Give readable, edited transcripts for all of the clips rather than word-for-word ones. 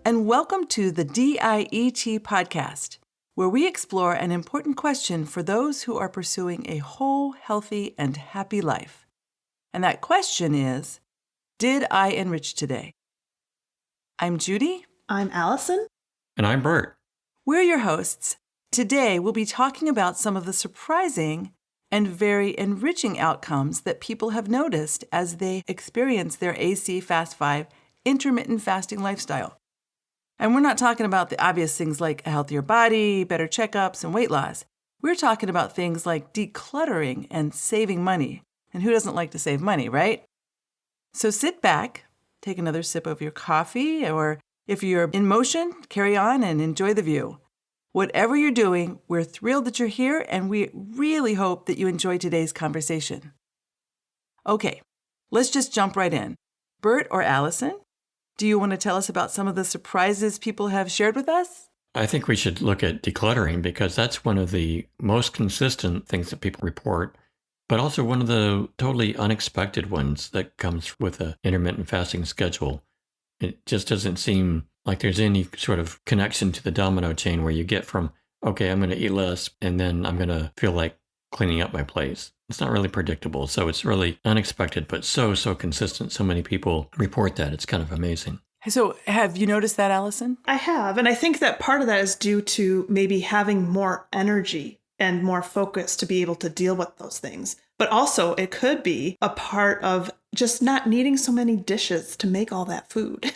and welcome to the D.I.E.T podcast, where we explore an important question for those who are pursuing a whole, healthy, and happy life. And that question is, did I enrich today? I'm Judi. I'm Allison. And I'm Bert. We're your hosts. Today, we'll be talking about some of the surprising and very enriching outcomes that people have noticed as they experience their AC Fast 5 intermittent fasting lifestyle. And we're not talking about the obvious things like a healthier body, better checkups, and weight loss. We're talking about things like decluttering and saving money. And who doesn't like to save money, right? So sit back, take another sip of your coffee, or if you're in motion, carry on and enjoy the view. Whatever you're doing, we're thrilled that you're here, and we really hope that you enjoy today's conversation. Okay, let's just jump right in. Bert or Allison, do you want to tell us about some of the surprises people have shared with us? I think we should look at decluttering because that's one of the most consistent things that people report, but also one of the totally unexpected ones that comes with an intermittent fasting schedule. It just doesn't seem like there's any sort of connection to the domino chain where you get from, okay, I'm going to eat less, and then I'm going to feel like cleaning up my place. It's not really predictable. So it's really unexpected, but so consistent. So many people report that. It's kind of amazing. So have you noticed that, Allison? I have. And I think that part of that is due to maybe having more energy and more focus to be able to deal with those things. But also it could be a part of just not needing so many dishes to make all that food.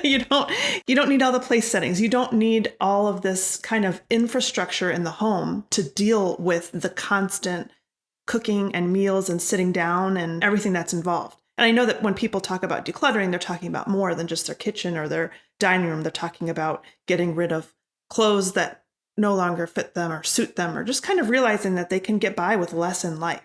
You don't need all the place settings. You don't need all of this kind of infrastructure in the home to deal with the constant cooking and meals and sitting down and everything that's involved. And I know that when people talk about decluttering, they're talking about more than just their kitchen or their dining room. They're talking about getting rid of clothes that no longer fit them or suit them, or just kind of realizing that they can get by with less in life.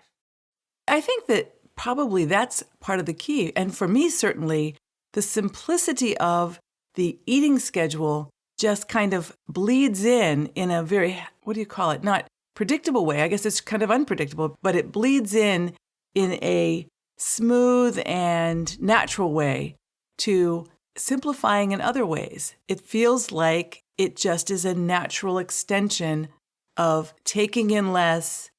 I think that probably that's part of the key. And for me, certainly, the simplicity of the eating schedule just kind of bleeds in a very, not predictable way. I guess it's kind of unpredictable, but it bleeds in a smooth and natural way to simplifying in other ways. It feels like it just is a natural extension of taking in less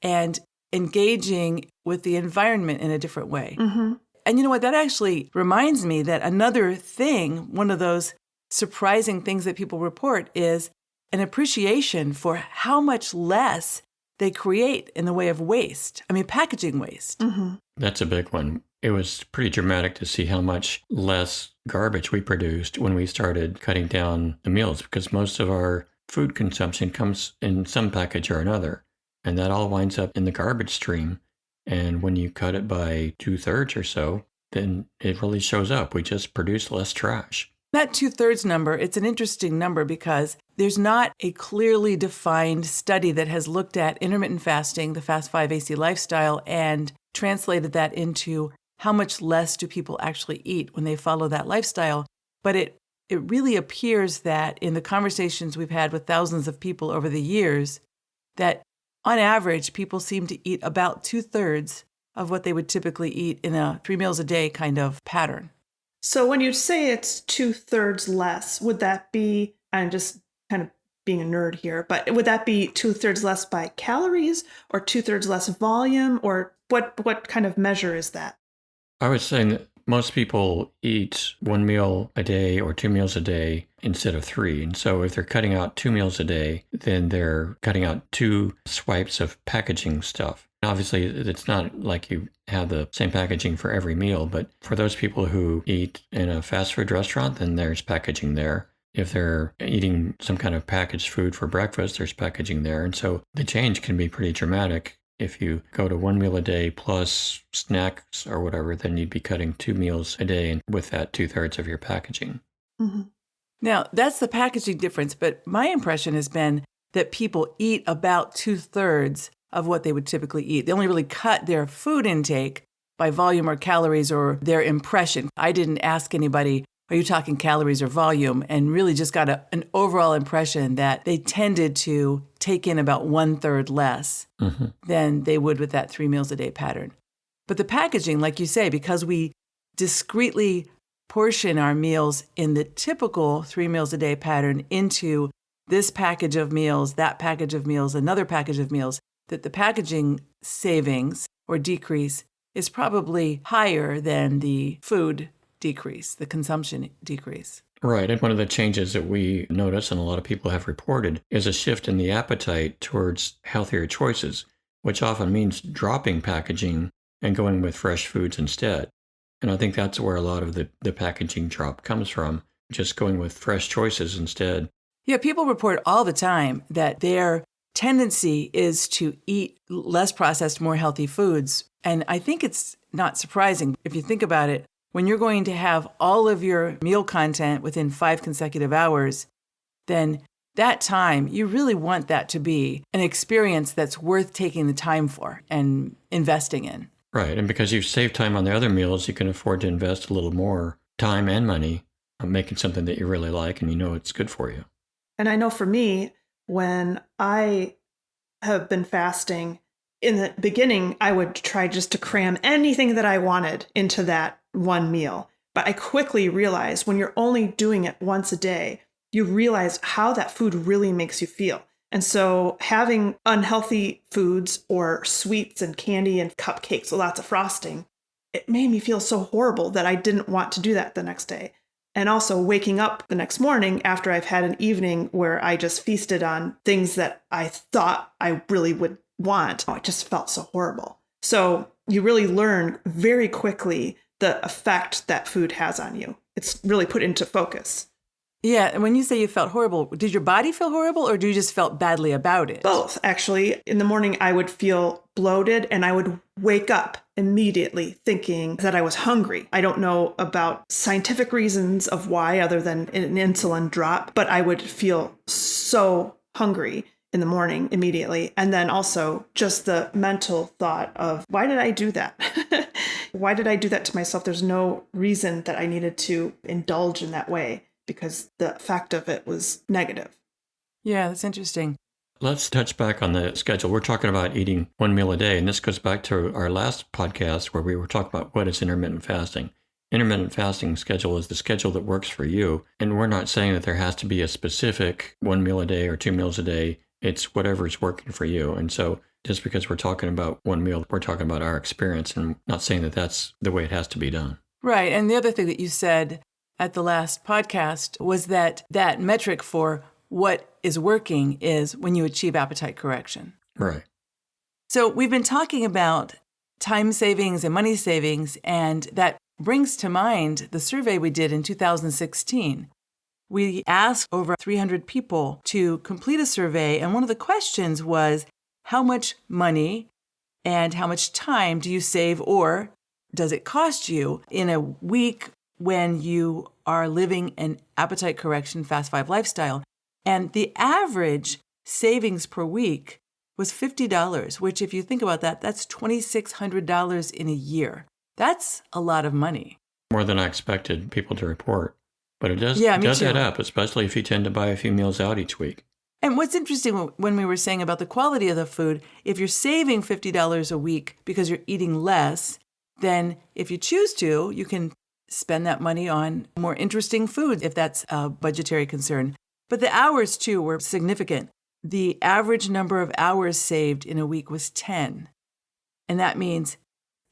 and engaging with the environment in a different way. Mm-hmm. And you know what? That actually reminds me that another thing, one of those surprising things that people report is an appreciation for how much less they create in the way of waste. I mean, packaging waste. Mm-hmm. That's a big one. It was pretty dramatic to see how much less garbage we produced when we started cutting down the meals, because most of our food consumption comes in some package or another. And that all winds up in the garbage stream. And when you cut it by 2/3 or so, then it really shows up. We just produce less trash. That 2/3 number, it's an interesting number because there's not a clearly defined study that has looked at intermittent fasting, the Fast 5 AC lifestyle, and translated that into how much less do people actually eat when they follow that lifestyle. But it really appears that in the conversations we've had with thousands of people over the years, that on average, people seem to eat about 2/3 of what they would typically eat in a 3 meals a day kind of pattern. So when you say it's 2/3 less, would that be, I'm just kind of being a nerd here, but would that be 2/3 less by calories or 2/3 less volume, or what kind of measure is that? I was saying that most people eat 1 meal a day or 2 meals a day instead of 3. And so if they're cutting out 2 meals a day, then they're cutting out 2 swipes of packaging stuff. Obviously, it's not like you have the same packaging for every meal, but for those people who eat in a fast food restaurant, then there's packaging there. If they're eating some kind of packaged food for breakfast, there's packaging there. And so the change can be pretty dramatic. If you go to 1 meal a day plus snacks or whatever, then you'd be cutting 2 meals a day with that 2/3 of your packaging. Mm-hmm. Now, that's the packaging difference, but my impression has been that people eat about 2/3 of what they would typically eat. They only really cut their food intake by volume or calories or their impression. I didn't ask anybody, are you talking calories or volume? And really just got an overall impression that they tended to take in about 1/3 less than they would with that 3 meals a day pattern. But the packaging, like you say, because we discreetly portion our meals in the typical 3 meals a day pattern into this package of meals, that package of meals, another package of meals, that the packaging savings or decrease is probably higher than the food decrease, the consumption decrease. Right. And one of the changes that we notice and a lot of people have reported is a shift in the appetite towards healthier choices, which often means dropping packaging and going with fresh foods instead. And I think that's where a lot of the packaging drop comes from, just going with fresh choices instead. Yeah, people report all the time that their tendency is to eat less processed, more healthy foods. And I think it's not surprising if you think about it. When you're going to have all of your meal content within 5 consecutive hours, then that time, you really want that to be an experience that's worth taking the time for and investing in. Right. And because you've saved time on the other meals, you can afford to invest a little more time and money on making something that you really like and you know it's good for you. And I know for me, when I have been fasting, in the beginning, I would try just to cram anything that I wanted into that one meal. But I quickly realized when you're only doing it once a day, you realize how that food really makes you feel. And so having unhealthy foods or sweets and candy and cupcakes with lots of frosting, it made me feel so horrible that I didn't want to do that the next day. And also waking up the next morning after I've had an evening where I just feasted on things that I thought I really would want. Oh, it just felt so horrible. So you really learn very quickly the effect that food has on you. It's really put into focus. Yeah, and when you say you felt horrible, did your body feel horrible or do you just felt badly about it? Both, actually. In the morning, I would feel bloated and I would wake up immediately thinking that I was hungry. I don't know about scientific reasons of why other than an insulin drop, but I would feel so hungry in the morning immediately. And then also just the mental thought of, why did I do that? Why did I do that to myself? There's no reason that I needed to indulge in that way because the effect of it was negative. Yeah, that's interesting. Let's touch back on the schedule. We're talking about eating one meal a day, and this goes back to our last podcast where we were talking about what is intermittent fasting. Intermittent fasting schedule is the schedule that works for you, and we're not saying that there has to be a specific 1 meal a day or 2 meals a day. It's whatever's working for you. And so just because we're talking about one meal, we're talking about our experience and not saying that that's the way it has to be done. Right. And the other thing that you said at the last podcast was that metric for what is working is when you achieve appetite correction. Right. So we've been talking about time savings and money savings, and that brings to mind the survey we did in 2016. We asked over 300 people to complete a survey, and one of the questions was, how much money and how much time do you save or does it cost you in a week when you are living an appetite correction fast 5 lifestyle? And the average savings per week was $50, which if you think about that, that's $2,600 in a year. That's a lot of money. More than I expected people to report. But it does add up, especially if you tend to buy a few meals out each week. And what's interesting when we were saying about the quality of the food, if you're saving $50 a week because you're eating less, then if you choose to, you can spend that money on more interesting foods if that's a budgetary concern. But the hours, too, were significant. The average number of hours saved in a week was 10. And that means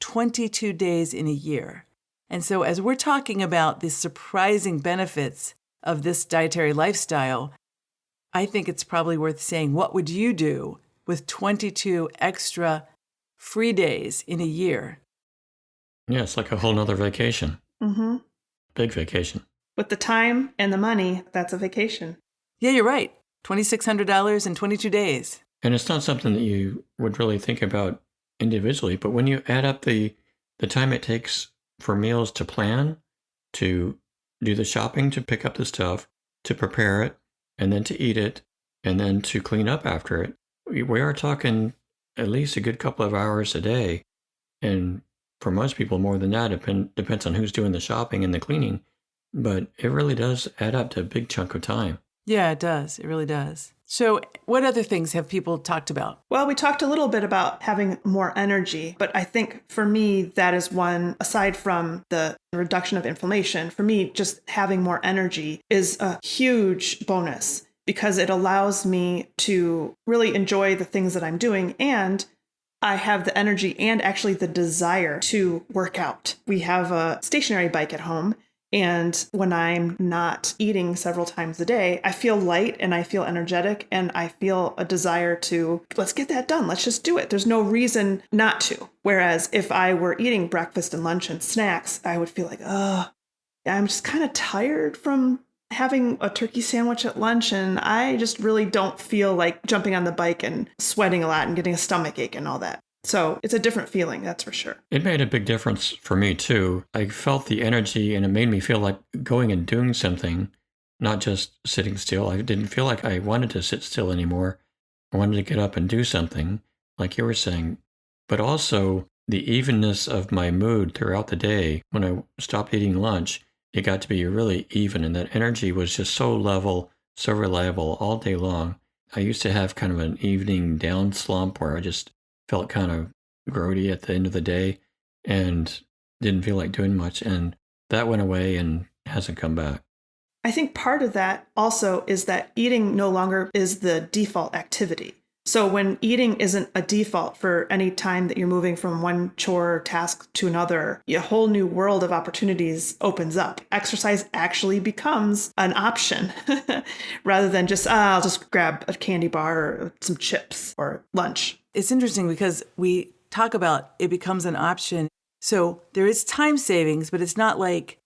22 days in a year. And so as we're talking about the surprising benefits of this dietary lifestyle, I think it's probably worth saying, what would you do with 22 extra free days in a year? Yeah, it's like a whole nother vacation. Mm-hmm. Big vacation. With the time and the money, that's a vacation. Yeah, you're right. $2,600 in 22 days. And it's not something that you would really think about individually, but when you add up the time it takes for meals to plan, to do the shopping, to pick up the stuff, to prepare it, and then to eat it, and then to clean up after it, we are talking at least a good couple of hours a day. And for most people, more than that. Depends on who's doing the shopping and the cleaning. But it really does add up to a big chunk of time. Yeah, it does. It really does. So what other things have people talked about? Well, we talked a little bit about having more energy, but I think for me, that is one, aside from the reduction of inflammation, for me, just having more energy is a huge bonus because it allows me to really enjoy the things that I'm doing, and I have the energy and actually the desire to work out. We have a stationary bike at home. And when I'm not eating several times a day, I feel light and I feel energetic and I feel a desire to, let's get that done. Let's just do it. There's no reason not to. Whereas if I were eating breakfast and lunch and snacks, I would feel like, oh, I'm just kind of tired from having a turkey sandwich at lunch. And I just really don't feel like jumping on the bike and sweating a lot and getting a stomach ache and all that. So it's a different feeling, that's for sure. It made a big difference for me, too. I felt the energy, and it made me feel like going and doing something, not just sitting still. I didn't feel like I wanted to sit still anymore. I wanted to get up and do something, like you were saying. But also, the evenness of my mood throughout the day, when I stopped eating lunch, it got to be really even, and that energy was just so level, so reliable all day long. I used to have kind of an evening down slump where I just felt kind of grody at the end of the day and didn't feel like doing much. And that went away and hasn't come back. I think part of that also is that eating no longer is the default activity. So when eating isn't a default for any time that you're moving from one chore or task to another, a whole new world of opportunities opens up. Exercise actually becomes an option rather than just, I'll just grab a candy bar or some chips or lunch. It's interesting because we talk about it becomes an option. So there is time savings, but it's not like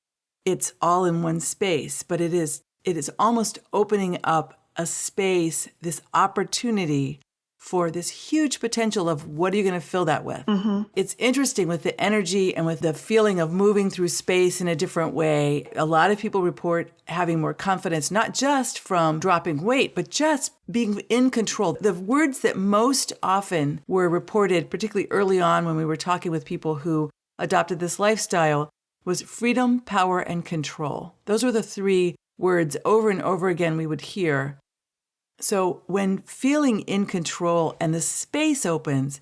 it's all in one space, but it is almost opening up a space, this opportunity for this huge potential of what are you going to fill that with? Mm-hmm. It's interesting with the energy and with the feeling of moving through space in a different way. A lot of people report having more confidence, not just from dropping weight, but just being in control. The words that most often were reported, particularly early on when we were talking with people who adopted this lifestyle, was freedom, power, and control. Those were the three words over and over again we would hear. So when feeling in control and the space opens,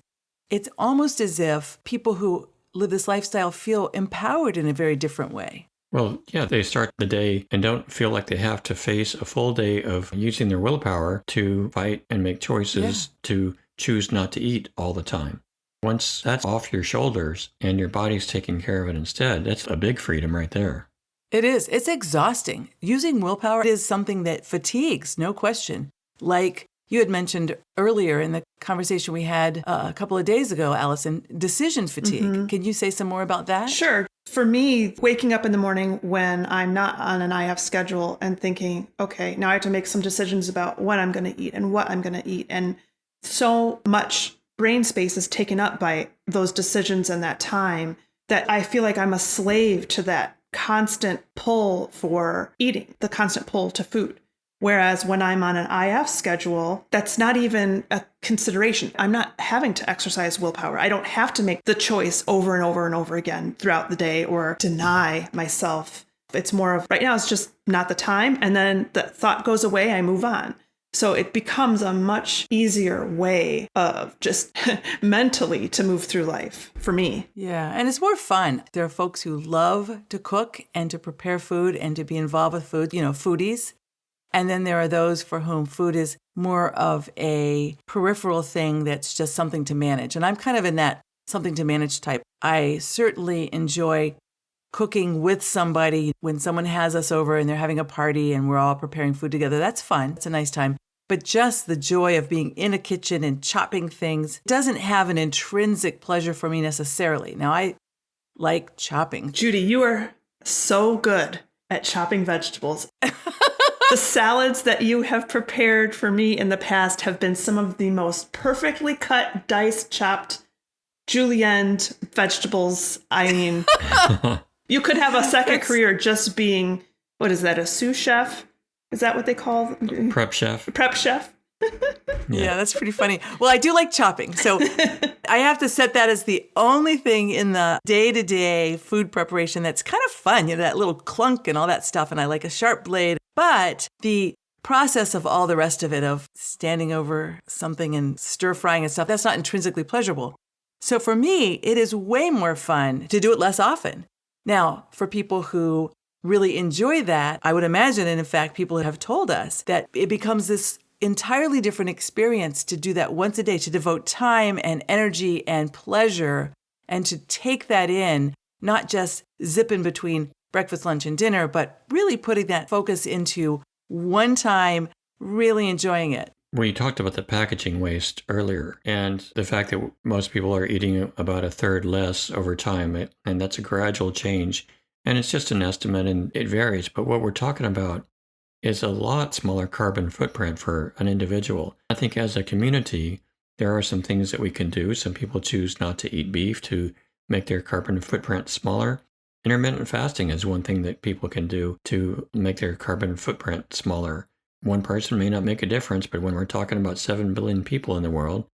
it's almost as if people who live this lifestyle feel empowered in a very different way. Well, yeah, they start the day and don't feel like they have to face a full day of using their willpower to fight and make choices to choose not to eat all the time. Once that's off your shoulders and your body's taking care of it instead, that's a big freedom right there. It is. It's exhausting. Using willpower is something that fatigues, no question. Like you had mentioned earlier in the conversation we had a couple of days ago, Allison, decision fatigue. Mm-hmm. Can you say some more about that? Sure. For me, waking up in the morning when I'm not on an IF schedule and thinking, okay, now I have to make some decisions about what I'm going to eat and what I'm going to eat. And so much brain space is taken up by those decisions and that time that I feel like I'm a slave to that constant pull for eating, the constant pull to food. Whereas when I'm on an IF schedule, that's not even a consideration. I'm not having to exercise willpower. I don't have to make the choice over and over and over again throughout the day or deny myself. It's more of right now, it's just not the time. And then the thought goes away, I move on. So it becomes a much easier way of just mentally to move through life for me. Yeah, and it's more fun. There are folks who love to cook and to prepare food and to be involved with food, foodies. And then there are those for whom food is more of a peripheral thing that's just something to manage. And I'm kind of in that something to manage type. I certainly enjoy cooking with somebody when someone has us over and they're having a party and we're all preparing food together. That's fun. It's a nice time. But just the joy of being in a kitchen and chopping things doesn't have an intrinsic pleasure for me necessarily. Now, I like chopping. Judi, you are so good at chopping vegetables. The salads that you have prepared for me in the past have been some of the most perfectly cut, diced, chopped, julienne vegetables. I mean, you could have a second career just being, what is that, a sous chef? Is that what they call them? Prep chef. Prep chef. Yeah, that's pretty funny. Well, I do like chopping. So I have to set that as the only thing in the day-to-day food preparation that's kind of fun, that little clunk and all that stuff. And I like a sharp blade. But the process of all the rest of it, of standing over something and stir frying and stuff, that's not intrinsically pleasurable. So for me, it is way more fun to do it less often. Now, for people who really enjoy that, I would imagine, and in fact, people have told us that it becomes this entirely different experience to do that once a day, to devote time and energy and pleasure and to take that in, not just zipping between breakfast, lunch, and dinner, but really putting that focus into one time, really enjoying it. We talked about the packaging waste earlier and the fact that most people are eating about a third less over time, and that's a gradual change. And it's just an estimate and it varies. But what we're talking about is a lot smaller carbon footprint for an individual. I think as a community, there are some things that we can do. Some people choose not to eat beef to make their carbon footprint smaller. Intermittent fasting is one thing that people can do to make their carbon footprint smaller. One person may not make a difference, but when we're talking about 7 billion people in the world,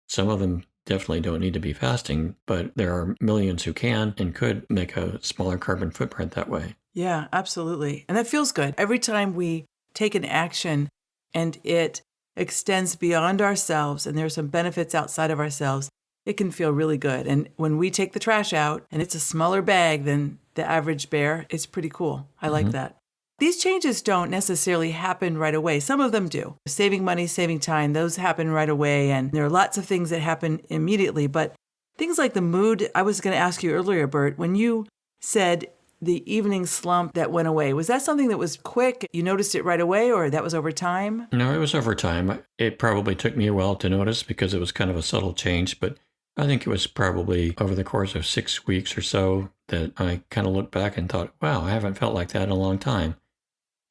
some of them definitely don't need to be fasting, but there are millions who can and could make a smaller carbon footprint that way. Yeah, absolutely. And that feels good. Every time we take an action and it extends beyond ourselves and there's some benefits outside of ourselves, it can feel really good. And when we take the trash out and it's a smaller bag than the average bear, it's pretty cool. I like that. These changes don't necessarily happen right away. Some of them do. Saving money, saving time, those happen right away. And there are lots of things that happen immediately. But things like the mood, I was going to ask you earlier, Bert, when you said the evening slump that went away, was that something that was quick? You noticed it right away, or that was over time? No, it was over time. It probably took me a while to notice because it was kind of a subtle change, but I think it was probably over the course of 6 weeks or so that I kind of looked back and thought, wow, I haven't felt like that in a long time.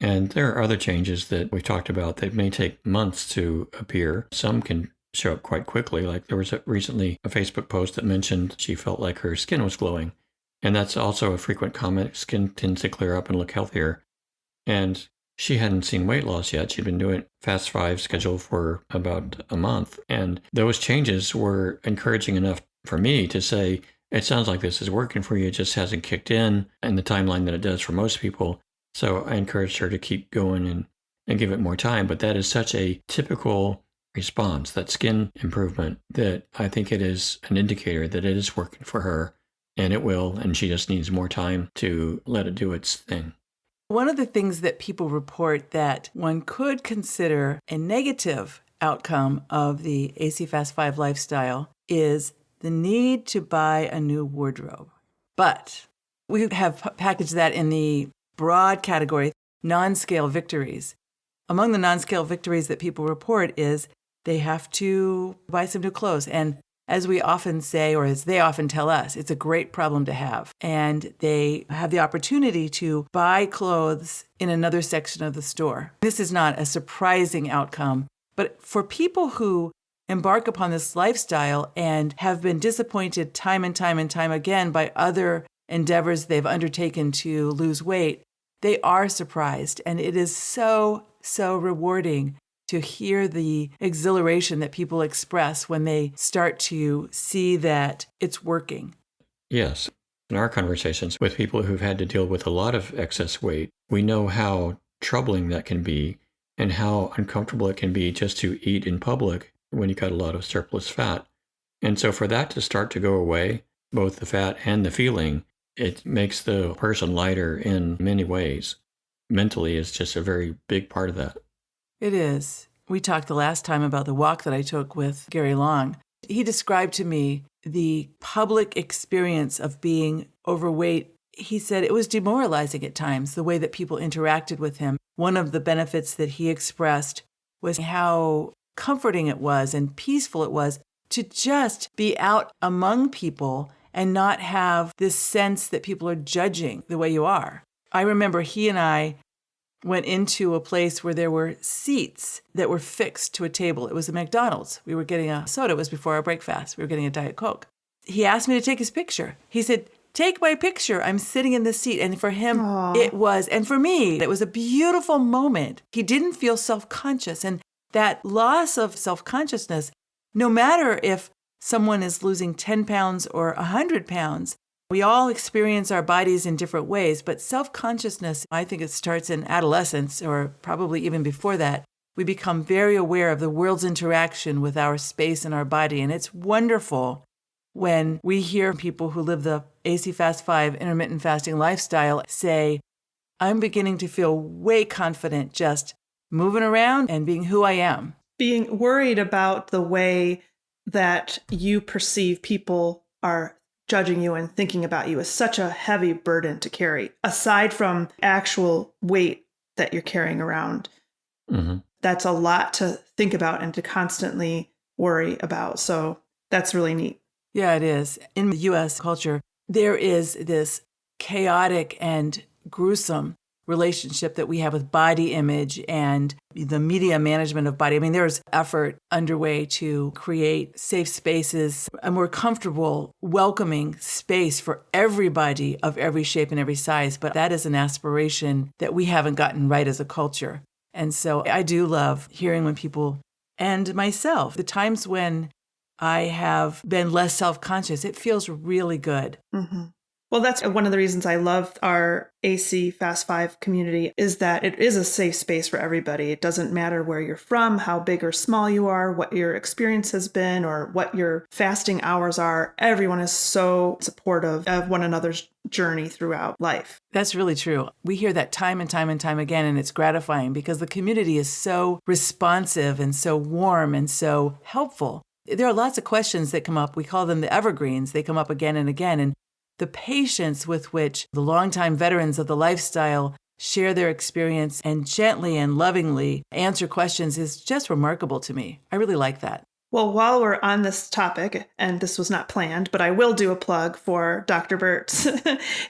And there are other changes that we've talked about that may take months to appear. Some can show up quite quickly. Like there was recently a Facebook post that mentioned she felt like her skin was glowing. And that's also a frequent comment. Skin tends to clear up and look healthier. And she hadn't seen weight loss yet. She'd been doing Fast 5 schedule for about a month. And those changes were encouraging enough for me to say, it sounds like this is working for you. It just hasn't kicked in the timeline that it does for most people. So I encouraged her to keep going and give it more time. But that is such a typical response, that skin improvement, that I think it is an indicator that it is working for her. And it will, and she just needs more time to let it do its thing. One of the things that people report that one could consider a negative outcome of the AC Fast 5 lifestyle is the need to buy a new wardrobe. But we have packaged that in the broad category, non-scale victories. Among the non-scale victories that people report is they have to buy some new clothes. And as we often say, or as they often tell us, it's a great problem to have. And they have the opportunity to buy clothes in another section of the store. This is not a surprising outcome, but for people who embark upon this lifestyle and have been disappointed time and time and time again by other endeavors they've undertaken to lose weight, they are surprised. And it is so, so rewarding to hear the exhilaration that people express when they start to see that it's working. Yes. In our conversations with people who've had to deal with a lot of excess weight, we know how troubling that can be and how uncomfortable it can be just to eat in public when you got a lot of surplus fat. And so for that to start to go away, both the fat and the feeling, it makes the person lighter in many ways. Mentally is just a very big part of that. It is. We talked the last time about the walk that I took with Gary Long. He described to me the public experience of being overweight. He said it was demoralizing at times, the way that people interacted with him. One of the benefits that he expressed was how comforting it was and peaceful it was to just be out among people and not have this sense that people are judging the way you are. I remember he and I went into a place where there were seats that were fixed to a table. It was a McDonald's. We were getting a soda. It was before our break fast. We were getting a Diet Coke. He asked me to take his picture. He said, "Take my picture. I'm sitting in this seat." And for him, it was, and for me, it was a beautiful moment. He didn't feel self-conscious. And that loss of self-consciousness, no matter if someone is losing 10 pounds or 100 pounds, We all experience our bodies in different ways, but self-consciousness, I think it starts in adolescence or probably even before that. We become very aware of the world's interaction with our space and our body. And it's wonderful when we hear people who live the AC Fast 5 intermittent fasting lifestyle say, I'm beginning to feel way confident just moving around and being who I am. Being worried about the way that you perceive people are judging you and thinking about you is such a heavy burden to carry, aside from actual weight that you're carrying around. Mm-hmm. That's a lot to think about and to constantly worry about. So that's really neat. Yeah, it is. In the U.S. culture, there is this chaotic and gruesome relationship that we have with body image and the media management of body. I mean, there's effort underway to create safe spaces, a more comfortable, welcoming space for everybody of every shape and every size. But that is an aspiration that we haven't gotten right as a culture. And so I do love hearing when people, and myself, the times when I have been less self-conscious, it feels really good. Mm-hmm. Well, that's one of the reasons I love our AC Fast 5 community is that it is a safe space for everybody. It doesn't matter where you're from, how big or small you are, what your experience has been, or what your fasting hours are. Everyone is so supportive of one another's journey throughout life. That's really true. We hear that time and time and time again, and it's gratifying because the community is so responsive and so warm and so helpful. There are lots of questions that come up. We call them the evergreens. They come up again and again. And the patience with which the longtime veterans of the lifestyle share their experience and gently and lovingly answer questions is just remarkable to me. I really like that. Well, while we're on this topic, and this was not planned, but I will do a plug for Dr. Bert's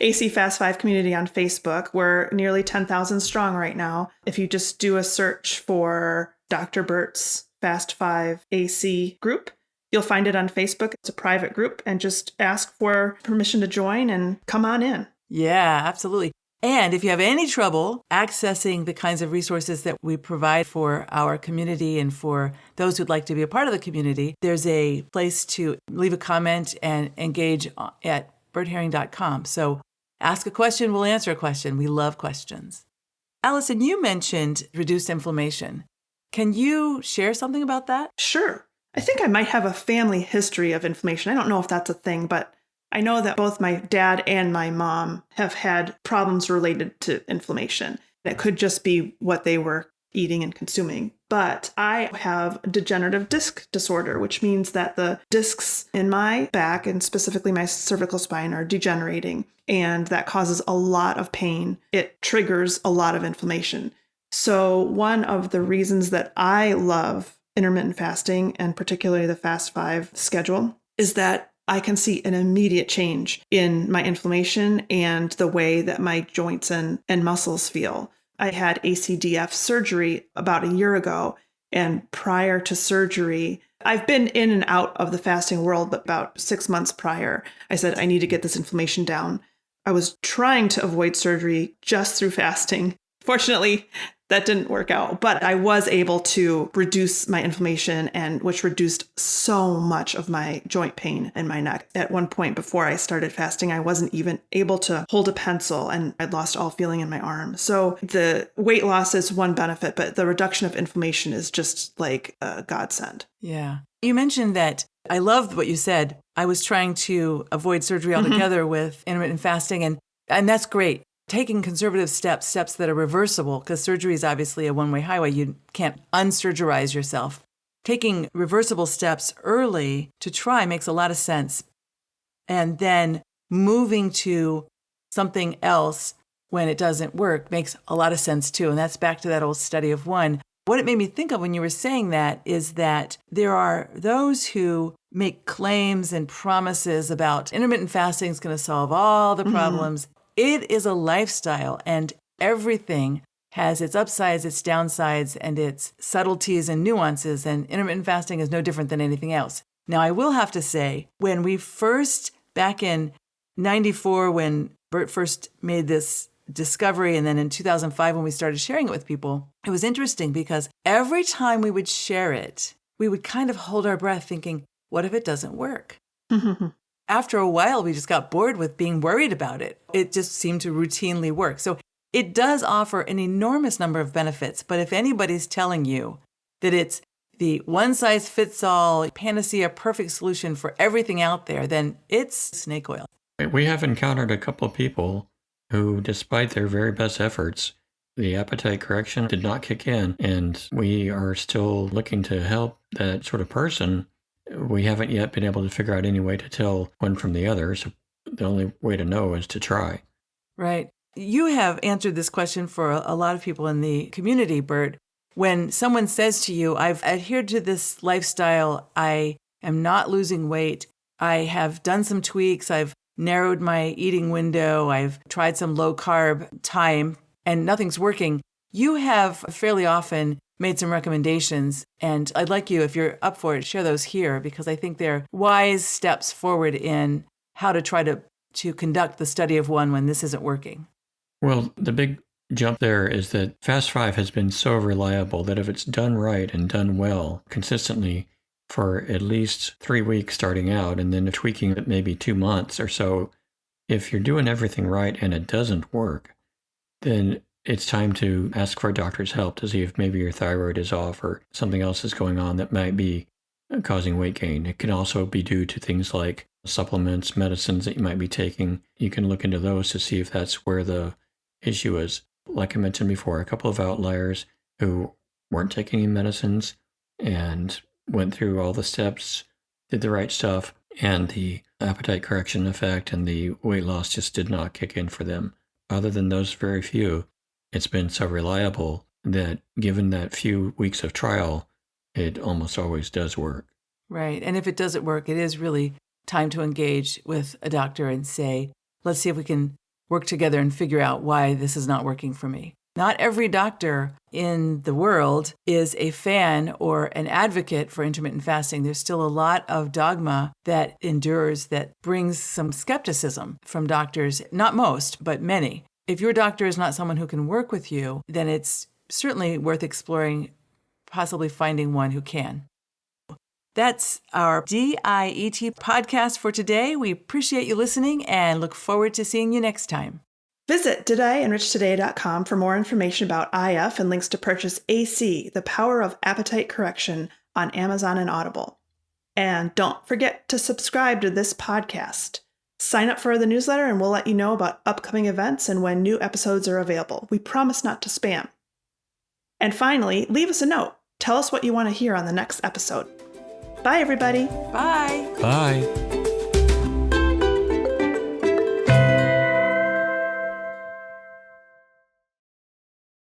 AC Fast 5 community on Facebook. We're nearly 10,000 strong right now. If you just do a search for Dr. Bert's Fast 5 AC group, you'll find it on Facebook. It's a private group, and just ask for permission to join and come on in. Yeah, absolutely. And if you have any trouble accessing the kinds of resources that we provide for our community and for those who'd like to be a part of the community, there's a place to leave a comment and engage at bertherring.com. So ask a question, we'll answer a question. We love questions. Allison, you mentioned reduced inflammation. Can you share something about that? Sure. I think I might have a family history of inflammation. I don't know if that's a thing, but I know that both my dad and my mom have had problems related to inflammation. It could just be what they were eating and consuming. But I have degenerative disc disorder, which means that the discs in my back and specifically my cervical spine are degenerating. And that causes a lot of pain. It triggers a lot of inflammation. So one of the reasons that I love intermittent fasting, and particularly the Fast 5 schedule, is that I can see an immediate change in my inflammation and the way that my joints and muscles feel. I had ACDF surgery about a year ago, and prior to surgery, I've been in and out of the fasting world, but about 6 months prior, I said, I need to get this inflammation down. I was trying to avoid surgery just through fasting. Fortunately, that didn't work out, but I was able to reduce my inflammation, and which reduced so much of my joint pain in my neck. At one point before I started fasting, I wasn't even able to hold a pencil, and I'd lost all feeling in my arm. So the weight loss is one benefit, but the reduction of inflammation is just like a godsend. Yeah. You mentioned that I loved what you said. I was trying to avoid surgery altogether with intermittent fasting, and that's great. Taking conservative steps that are reversible, because surgery is obviously a one-way highway. You can't unsurgerize yourself. Taking reversible steps early to try makes a lot of sense. And then moving to something else when it doesn't work makes a lot of sense too. And that's back to that old study of one. What it made me think of when you were saying that is that there are those who make claims and promises about intermittent fasting is going to solve all the problems. It is a lifestyle, and everything has its upsides, its downsides, and its subtleties and nuances, and intermittent fasting is no different than anything else. Now, I will have to say, when we first, back in 94, when Bert first made this discovery, and then in 2005, when we started sharing it with people, it was interesting because every time we would share it, we would kind of hold our breath thinking, what if it doesn't work? after a while, we just got bored with being worried about it. It just seemed to routinely work. So it does offer an enormous number of benefits. But if anybody's telling you that it's the one-size-fits-all panacea perfect solution for everything out there, then it's snake oil. We have encountered a couple of people who, despite their very best efforts, the appetite correction did not kick in, and we are still looking to help that sort of person. We haven't yet been able to figure out any way to tell one from the other, so the only way to know is to try. Right. You have answered this question for a lot of people in the community, Bert. When someone says to you, I've adhered to this lifestyle, I am not losing weight, I have done some tweaks, I've narrowed my eating window, I've tried some low-carb time, and nothing's working, you have fairly often made some recommendations. And I'd like you, if you're up for it, share those here, because I think they're wise steps forward in how to try to conduct the study of one when this isn't working. Well, the big jump there is that Fast 5 has been so reliable that if it's done right and done well consistently for at least 3 weeks starting out, and then tweaking it maybe 2 months or so, if you're doing everything right and it doesn't work, then it's time to ask for a doctor's help to see if maybe your thyroid is off or something else is going on that might be causing weight gain. It can also be due to things like supplements, medicines that you might be taking. You can look into those to see if that's where the issue is. Like I mentioned before, a couple of outliers who weren't taking any medicines and went through all the steps, did the right stuff, and the appetite correction effect and the weight loss just did not kick in for them. Other than those very few, it's been so reliable that given that few weeks of trial, it almost always does work. Right. And if it doesn't work, it is really time to engage with a doctor and say, let's see if we can work together and figure out why this is not working for me. Not every doctor in the world is a fan or an advocate for intermittent fasting. There's still a lot of dogma that endures that brings some skepticism from doctors, not most, but many. If your doctor is not someone who can work with you, then it's certainly worth exploring, possibly finding one who can. That's our D.I.E.T. podcast for today. We appreciate you listening and look forward to seeing you next time. Visit DidIEnrichToday.com for more information about IF and links to purchase AC, The Power of Appetite Correction, on Amazon and Audible. And don't forget to subscribe to this podcast. Sign up for the newsletter and we'll let you know about upcoming events and when new episodes are available. We promise not to spam. And finally, leave us a note. Tell us what you want to hear on the next episode. Bye, everybody. Bye. Bye.